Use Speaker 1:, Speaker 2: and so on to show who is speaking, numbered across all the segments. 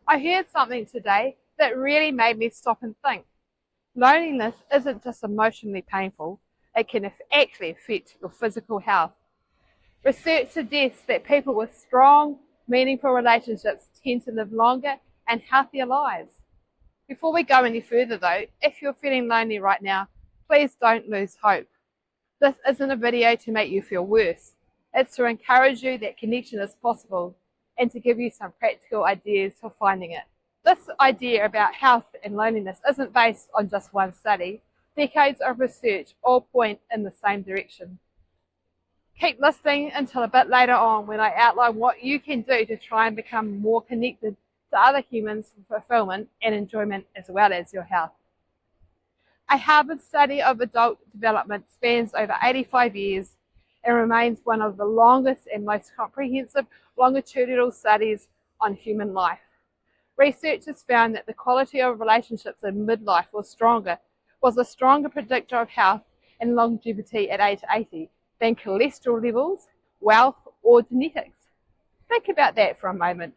Speaker 1: I heard something today that really made me stop and think. Loneliness isn't just emotionally painful, it can actually affect your physical health. Research suggests that people with strong, meaningful relationships tend to live longer and healthier lives. Before we go any further though, if you're feeling lonely right now, please don't lose hope. This isn't a video to make you feel worse. It's to encourage you that connection is possible and to give you some practical ideas for finding it. This idea about health and loneliness isn't based on just one study. Decades of research all point in the same direction. Keep listening until a bit later on when I outline what you can do to try and become more connected to other humans for fulfillment and enjoyment as well as your health. A Harvard study of adult development spans over 85 years and remains one of the longest and most comprehensive longitudinal studies on human life. Researchers found that the quality of relationships in midlife was a stronger predictor of health and longevity at age 80 than cholesterol levels, wealth, or genetics. Think about that for a moment.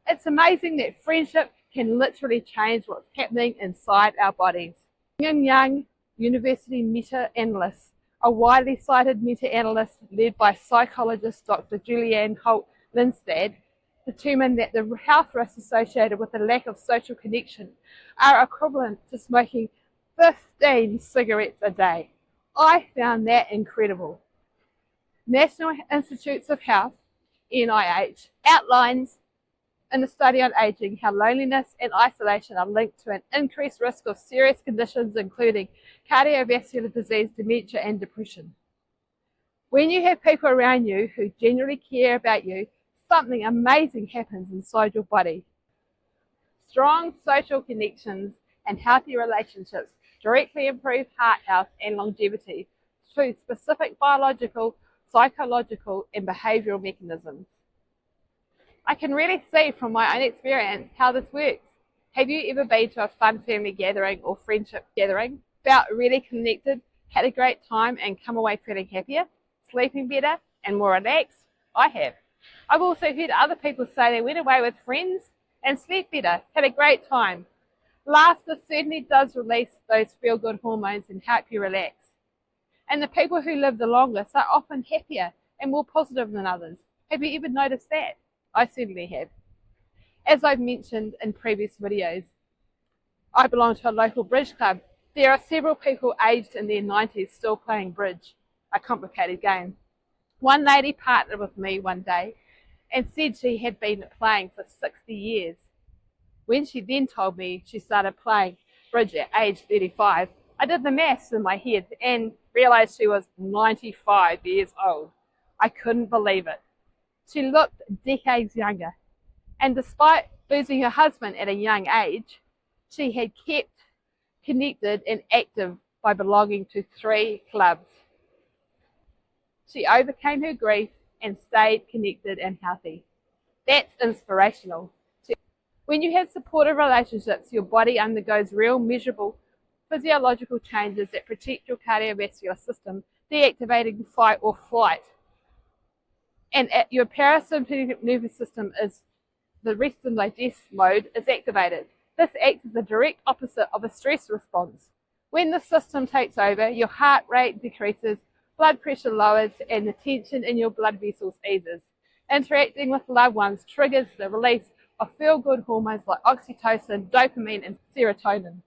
Speaker 1: It's amazing that friendship can literally change what's happening inside our bodies. Young University meta-analysts, a widely cited meta-analysis led by psychologist Dr. Julianne Holt-Lindstad, determined that the health risks associated with the lack of social connection are equivalent to smoking 15 cigarettes a day. I found that incredible. National Institutes of Health, NIH, outlines in a study on aging how loneliness and isolation are linked to an increased risk of serious conditions including cardiovascular disease, dementia, and depression. When you have people around you who genuinely care about you, something amazing happens inside your body. Strong social connections and healthy relationships directly improve heart health and longevity through specific biological, psychological, and behavioral mechanisms. I can really see from my own experience how this works. Have you ever been to a fun family gathering or friendship gathering, felt really connected, had a great time, and come away feeling happier, sleeping better, and more relaxed? I have. I've also heard other people say they went away with friends and slept better, had a great time. Laughter certainly does release those feel-good hormones and help you relax. And the people who live the longest are often happier and more positive than others. Have you ever noticed that? I certainly have. As I've mentioned in previous videos, I belong to a local bridge club. There are several people aged in their 90s still playing bridge, a complicated game. One lady partnered with me one day and said she had been playing for 60 years. When she then told me she started playing bridge at age 35, I did the maths in my head and realised she was 95 years old. I couldn't believe it. She looked decades younger, and despite losing her husband at a young age, she had kept connected and active by belonging to 3 clubs. She overcame her grief and stayed connected and healthy. That's inspirational. When you have supportive relationships, your body undergoes real measurable physiological changes that protect your cardiovascular system, deactivating fight or flight. And your parasympathetic nervous system is the rest and digest mode is activated. This acts as the direct opposite of a stress response. When the system takes over, your heart rate decreases, blood pressure lowers, and the tension in your blood vessels eases. Interacting with loved ones triggers the release of feel-good hormones like oxytocin, dopamine, and serotonin.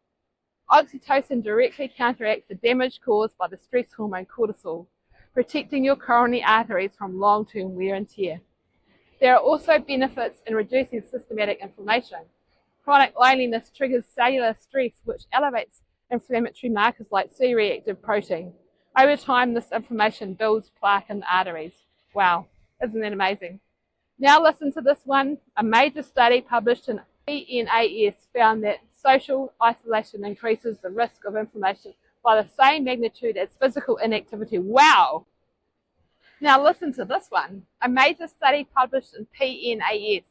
Speaker 1: Oxytocin directly counteracts the damage caused by the stress hormone cortisol, protecting your coronary arteries from long-term wear and tear. There are also benefits in reducing systematic inflammation. Chronic loneliness triggers cellular stress, which elevates inflammatory markers like C-reactive protein. Over time, this inflammation builds plaque in the arteries. Wow, isn't that amazing? Now listen to this one. A major study published in PNAS found that social isolation increases the risk of inflammation by the same magnitude as physical inactivity. Wow! Now listen to this one. A major study published in PNAS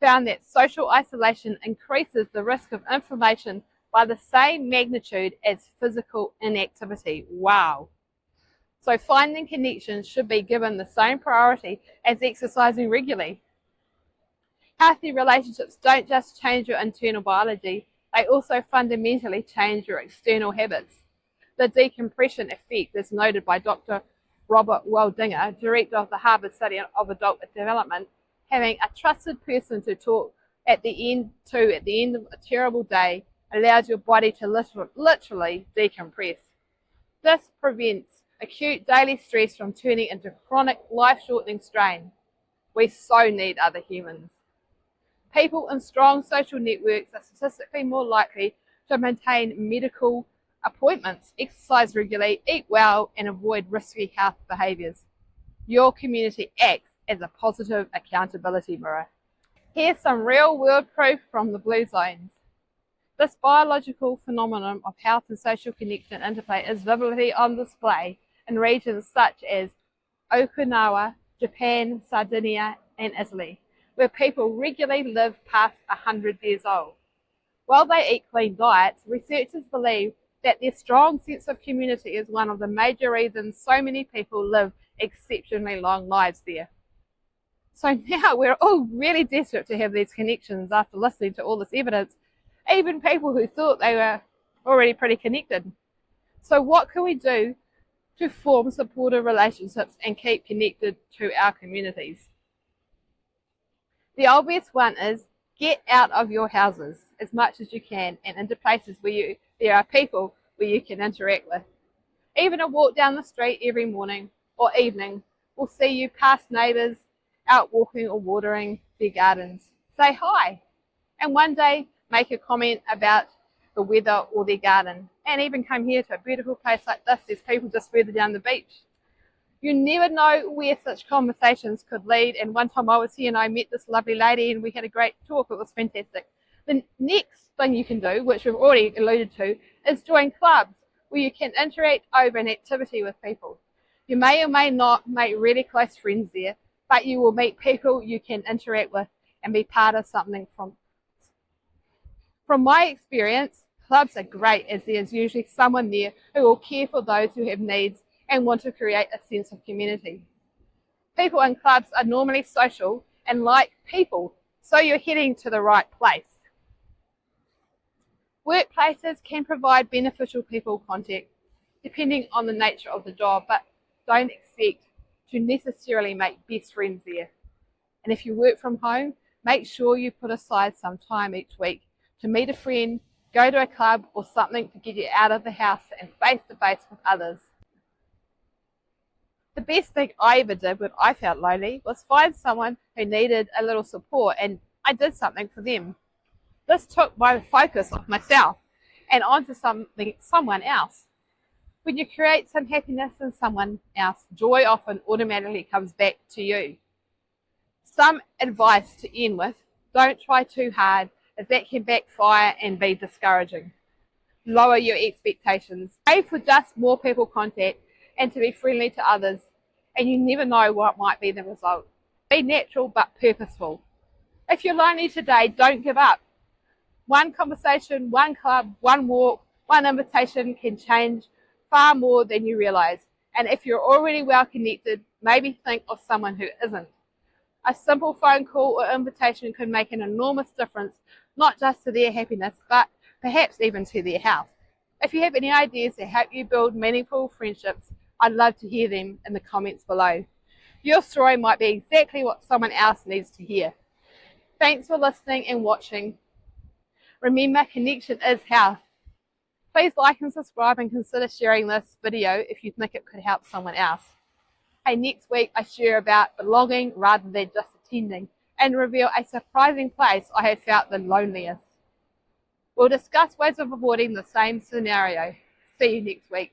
Speaker 1: found that social isolation increases the risk of inflammation by the same magnitude as physical inactivity. Wow! So finding connections should be given the same priority as exercising regularly. Healthy relationships don't just change your internal biology, they also fundamentally change your external habits. The decompression effect is noted by Dr. Robert Waldinger, director of the Harvard Study of Adult Development. Having a trusted person to talk at the end of a terrible day allows your body to literally decompress. This prevents acute daily stress from turning into chronic, life-shortening strain. We so need other humans. People in strong social networks are statistically more likely to maintain medical appointments, exercise regularly, eat well, and avoid risky health behaviours. Your community acts as a positive accountability mirror. Here's some real-world proof from the blue zones. This biological phenomenon of health and social connection interplay is vividly on display in regions such as Okinawa, Japan, Sardinia, and Italy, where people regularly live past 100 years old. While they eat clean diets, researchers believe that their strong sense of community is one of the major reasons so many people live exceptionally long lives there. So now we're all really desperate to have these connections after listening to all this evidence, even people who thought they were already pretty connected. So what can we do to form supportive relationships and keep connected to our communities? The obvious one is get out of your houses as much as you can and into places where there are people where you can interact with. Even a walk down the street every morning or evening will see you pass neighbours out walking or watering their gardens. Say hi, and one day make a comment about the weather or their garden, and even come here to a beautiful place like this. There's people just further down the beach. You never know where such conversations could lead, and one time I was here and I met this lovely lady and we had a great talk. It was fantastic. The next thing you can do, which we've already alluded to, is join clubs where you can interact over an activity with people. You may or may not make really close friends there, but you will meet people you can interact with and be part of something from. From my experience, clubs are great as there's usually someone there who will care for those who have needs and want to create a sense of community. People in clubs are normally social and like people, so you're heading to the right place. Workplaces can provide beneficial people contact depending on the nature of the job, but don't expect to necessarily make best friends there. And if you work from home, make sure you put aside some time each week to meet a friend, go to a club or something to get you out of the house and face to face with others. The best thing I ever did when I felt lonely was find someone who needed a little support, and I did something for them. This took my focus off myself and onto someone else. When you create some happiness in someone else, joy often automatically comes back to you. Some advice to end with: don't try too hard, as that can backfire and be discouraging. Lower your expectations. Aim for just more people contact and to be friendly to others, and you never know what might be the result. Be natural but purposeful. If you're lonely today, don't give up. One conversation, one club, one walk, one invitation can change far more than you realize. And if you're already well connected, maybe think of someone who isn't. A simple phone call or invitation could make an enormous difference, not just to their happiness, but perhaps even to their health. If you have any ideas to help you build meaningful friendships, I'd love to hear them in the comments below. Your story might be exactly what someone else needs to hear. Thanks for listening and watching. Remember, connection is health. Please like and subscribe and consider sharing this video if you think it could help someone else. Hey, next week I share about belonging rather than just attending, and reveal a surprising place I have felt the loneliest. We'll discuss ways of avoiding the same scenario. See you next week.